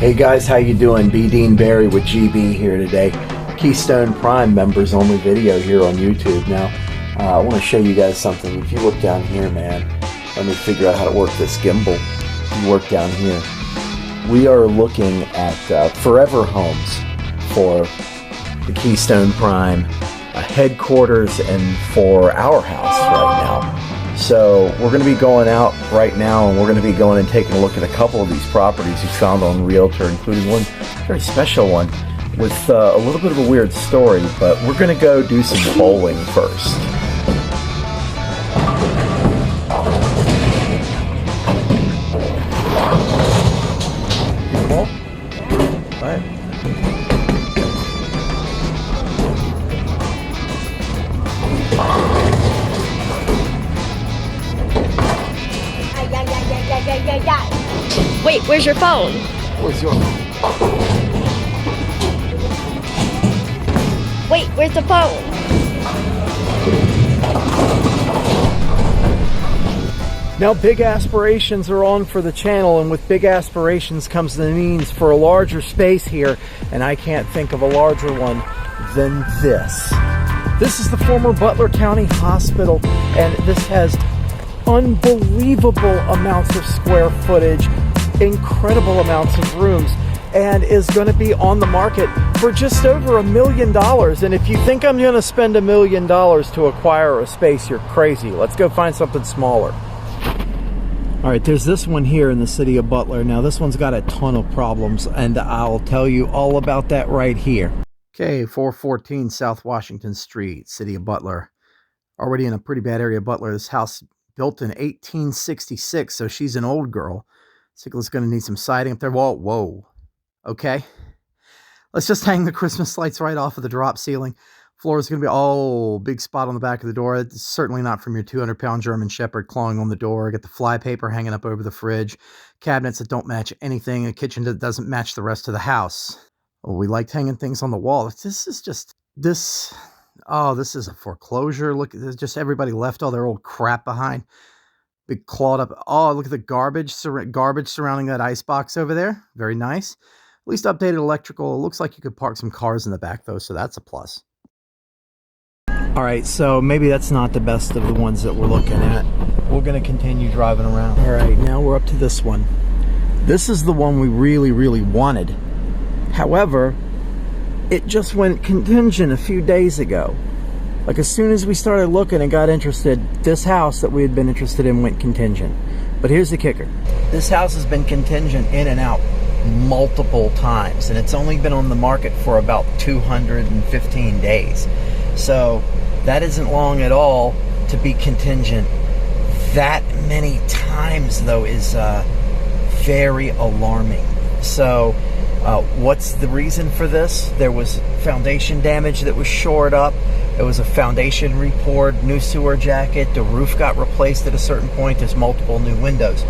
Hey guys, how you doing? B. Dean Barry with GB here today. Keystone Prime members only video here on YouTube. Now, I want to show you guys something. If you look down here, man, let me figure out how to work this gimbal. You work down here. We are looking at forever homes for the Keystone Prime headquarters and for our house right now. So we're going to be going out right now, and we're going to be going and taking a look at a couple of these properties we found on Realtor, including one very special one with a little bit of a weird story, but we're going to go do some bowling first. Ball? All right. Wait, where's your phone? Where's your phone? Wait, where's the phone? Now, big aspirations are on for the channel, and with big aspirations comes the means for a larger space here, and I can't think of a larger one than this. This is the former Butler County Hospital, and this has unbelievable amounts of square footage, incredible amounts of rooms, and is going to be on the market for just over $1 million. And if you think I'm going to spend $1 million to acquire a space, you're crazy. Let's go find something smaller. All right, there's this one here in the city of Butler. Now, this one's got a ton of problems, and I'll tell you all about that right here. Okay, 414 South Washington Street, city of Butler. Already in a pretty bad area of Butler. This house built in 1866, so she's an old girl. Sigla's going to need some siding up there. Whoa. Okay. Let's just hang the Christmas lights right off of the drop ceiling. Floor is going to be, big spot on the back of the door. It's certainly not from your 200-pound German Shepherd clawing on the door. Get the fly paper hanging up over the fridge. Cabinets that don't match anything. A kitchen that doesn't match the rest of the house. Oh, we liked hanging things on the wall. This is a foreclosure. Look, there's just everybody left all their old crap behind. Big clawed up. Oh, look at the garbage surrounding that ice box over there. Very nice. At least updated electrical. It looks like you could park some cars in the back though, so that's a plus. All right, so maybe that's not the best of the ones that we're looking at. We're going to continue driving around. All right, now we're up to this one. This is the one we really, really wanted. However, it just went contingent a few days ago. Like as soon as we started looking and got interested, this house that we had been interested in went contingent. But here's the kicker. This house has been contingent in and out multiple times, and it's only been on the market for about 215 days. So that isn't long at all to be contingent that many times, though, is very alarming. So what's the reason for this? There was foundation damage that was shored up. It was a foundation repoured, new sewer jacket. The roof got replaced at a certain point. There's multiple new windows.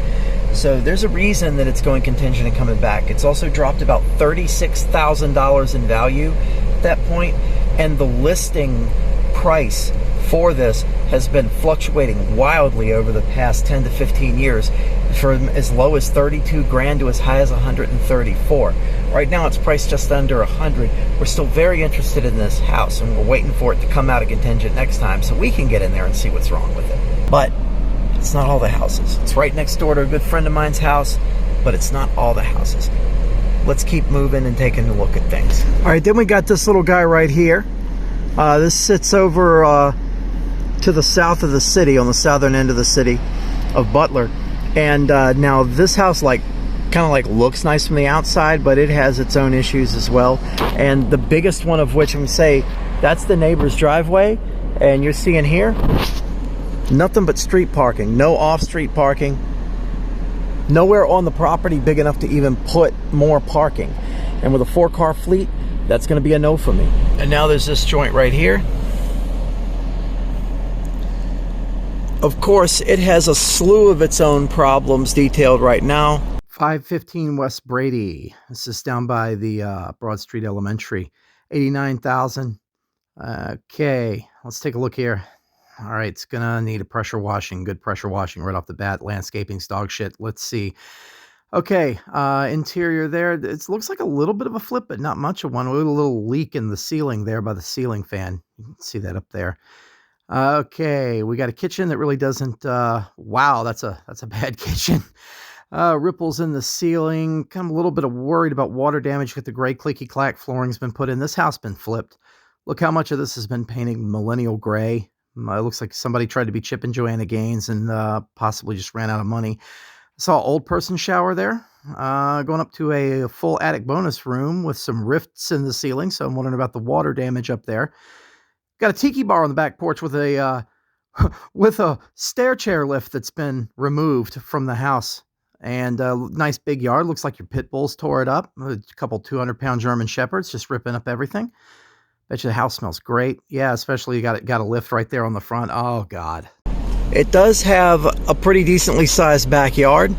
So there's a reason that it's going contingent and coming back. It's also dropped about $36,000 in value at that point, and the listing price for this has been fluctuating wildly over the past 10 to 15 years, from as low as 32 grand to as high as 134. Right now it's priced just under 100. We're still very interested in this house, and we're waiting for it to come out of contingent next time so we can get in there and see what's wrong with it. But it's not all the houses. It's right next door to a good friend of mine's house, but it's not all the houses. Let's keep moving and taking a look at things. All right, then we got this little guy right here. This sits over to the south of the city, on the southern end of the city of Butler. And now this house kind of looks nice from the outside, but it has its own issues as well. And the biggest one of which, I'm going to say, that's the neighbor's driveway. And you're seeing here, nothing but street parking, no off-street parking. Nowhere on the property big enough to even put more parking. And with a 4-car fleet, that's going to be a no for me. And now there's this joint right here. Of course, it has a slew of its own problems detailed right now. 515 West Brady. This is down by the Broad Street Elementary. 89,000. Okay, let's take a look here. All right, it's gonna need a pressure washing, good pressure washing right off the bat. Landscaping's dog shit. Let's see. Okay, interior there, it looks like a little bit of a flip, but not much of one. With a little leak in the ceiling there by the ceiling fan. You can see that up there. Okay, we got a kitchen that really doesn't, wow, that's a bad kitchen. Ripples in the ceiling. Kind of a little bit of worried about water damage with the gray clicky clack flooring's been put in. This house been flipped. Look how much of this has been painted millennial gray. It looks like somebody tried to be Chip and Joanna Gaines and possibly just ran out of money. I saw an old person shower there. Going up to a full attic bonus room with some rifts in the ceiling, so I'm wondering about the water damage up there. Got a tiki bar on the back porch with a with a stair chair lift that's been removed from the house. And a nice big yard. Looks like your pit bulls tore it up. A couple 200-pound German shepherds just ripping up everything. Bet you the house smells great. Yeah, especially you got a lift right there on the front. Oh God. It does have a pretty decently sized backyard.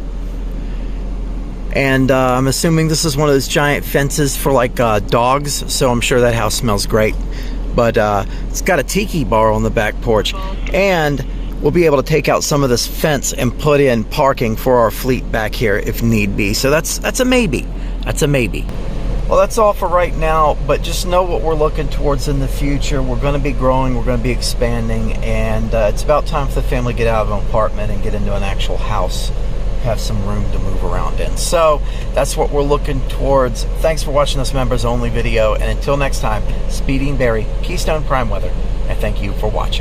And I'm assuming this is one of those giant fences for like dogs. So I'm sure that house smells great. But it's got a tiki bar on the back porch. And we'll be able to take out some of this fence and put in parking for our fleet back here if need be. So that's a maybe. That's a maybe. Well, that's all for right now, but just know what we're looking towards in the future. We're going to be growing, we're going to be expanding, and it's about time for the family to get out of an apartment and get into an actual house, have some room to move around in. So that's what we're looking towards. Thanks for watching this members only video, and until next time, Speedy and Barry, Keystone Prime Weather, and thank you for watching.